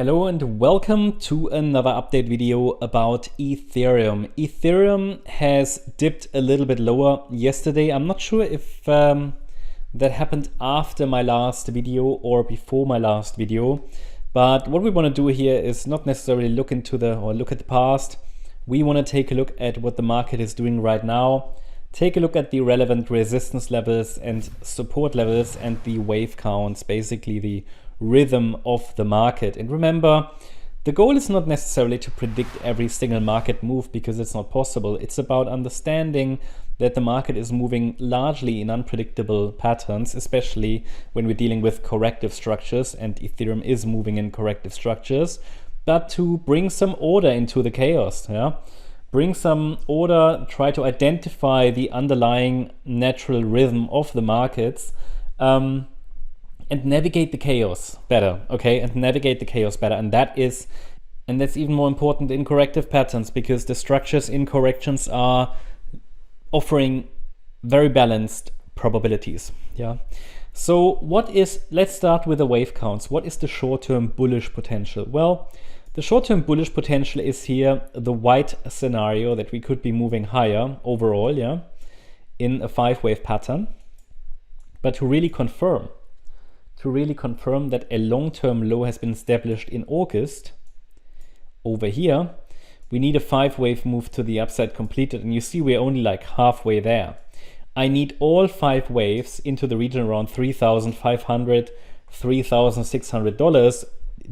Hello and welcome to another update video about Ethereum. Ethereum has dipped a little bit lower yesterday. I'm not sure if that happened after my last video or before my last video. But what we want to do here is not necessarily look at the past. We want to take a look at what the market is doing right now. Take a look at the relevant resistance levels and support levels and the wave counts, basically the rhythm of the market. And remember, the goal is not necessarily to predict every single market move because it's not possible. It's about understanding that the market is moving largely in unpredictable patterns, especially when we're dealing with corrective structures, and Ethereum is moving in corrective structures, but to bring some order into the chaos. Bring some order, try to identify the underlying natural rhythm of the markets, and navigate the chaos better, okay? And navigate the chaos better. And that's even more important in corrective patterns, because the structures in corrections are offering very balanced probabilities, yeah? So let's start with the wave counts. What is the short-term bullish potential? Well, the short-term bullish potential is here the white scenario that we could be moving higher overall, yeah, in a 5-wave pattern. But to really confirm that a long-term low has been established in August, over here, we need a 5-wave move to the upside completed. And you see we're only like halfway there. I need all 5 waves into the region around $3,500, $3,600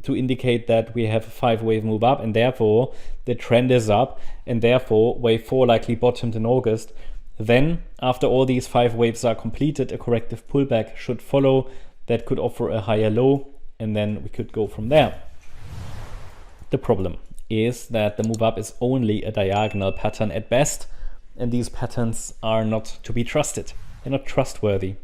to indicate that we have a 5-wave move up, and therefore the trend is up, and therefore wave 4 likely bottomed in August. Then after all these 5 waves are completed, a corrective pullback should follow that could offer a higher low, and then we could go from there. The problem is that the move up is only a diagonal pattern at best, and these patterns are not to be trusted. They're not trustworthy.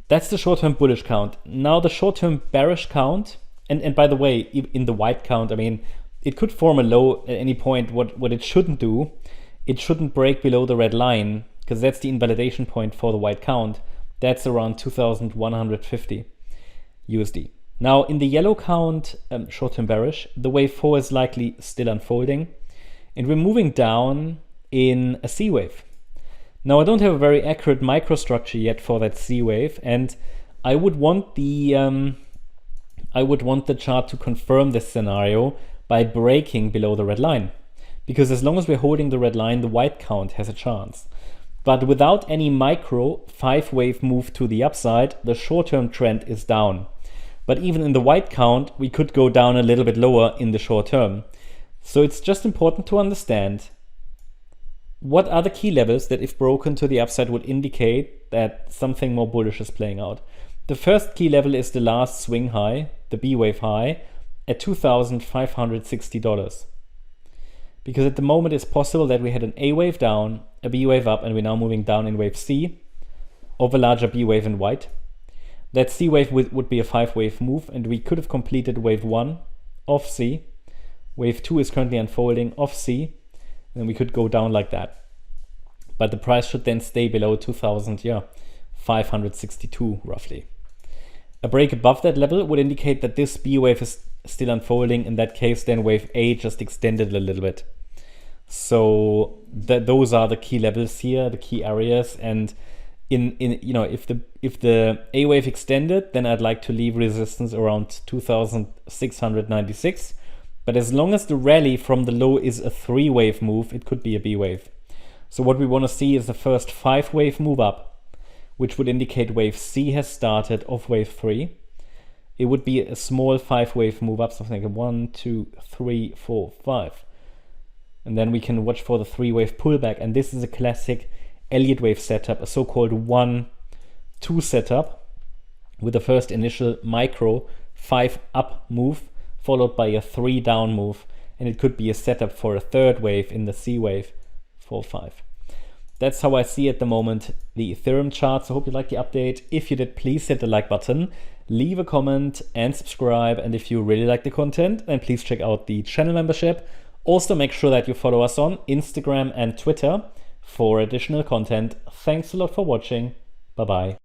That's the short-term bullish count. Now the short-term bearish count, and by the way, in the white count, I mean, it could form a low at any point. What it shouldn't do, it shouldn't break below the red line, because that's the invalidation point for the white count. That's around 2,150 USD. Now in the yellow count, short-term bearish, the wave 4 is likely still unfolding, and we're moving down in a C wave. Now I don't have a very accurate microstructure yet for that C wave, and I would want the chart to confirm this scenario by breaking below the red line, because as long as we're holding the red line, the white count has a chance. But without any micro 5-wave move to the upside, the short-term trend is down. But even in the white count, we could go down a little bit lower in the short term. So it's just important to understand what are the key levels that, if broken to the upside, would indicate that something more bullish is playing out. The first key level is the last swing high, the B wave high, at $2,560. Because at the moment it's possible that we had an A wave down, a B wave up, and we're now moving down in wave C of a larger B wave in white. That C wave would be a 5-wave move, and we could have completed wave 1 of C. Wave 2 is currently unfolding of C, and we could go down like that. But the price should then stay below 2,562 roughly. A break above that level would indicate that this B wave is still unfolding. In that case, then wave A just extended a little bit. So those are the key levels here, the key areas. And if the A wave extended, then I'd like to leave resistance around 2,696. But as long as the rally from the low is a 3-wave move, it could be a B wave. So what we want to see is the first 5-wave move up, which would indicate wave C has started of wave 3. It would be a small 5-wave move up, something like 1, 2, 3, 4, 5. And then we can watch for the 3-wave pullback. And this is a classic Elliott wave setup, a so-called 1-2 setup, with the first initial micro 5 up move, followed by a 3 down move. And it could be a setup for a 3rd wave in the C wave, 4-5. That's how I see at the moment the Ethereum chart. So I hope you liked the update. If you did, please hit the like button, leave a comment and subscribe. And if you really like the content, then please check out the channel membership. Also make sure that you follow us on Instagram and Twitter for additional content. Thanks a lot for watching. Bye-bye.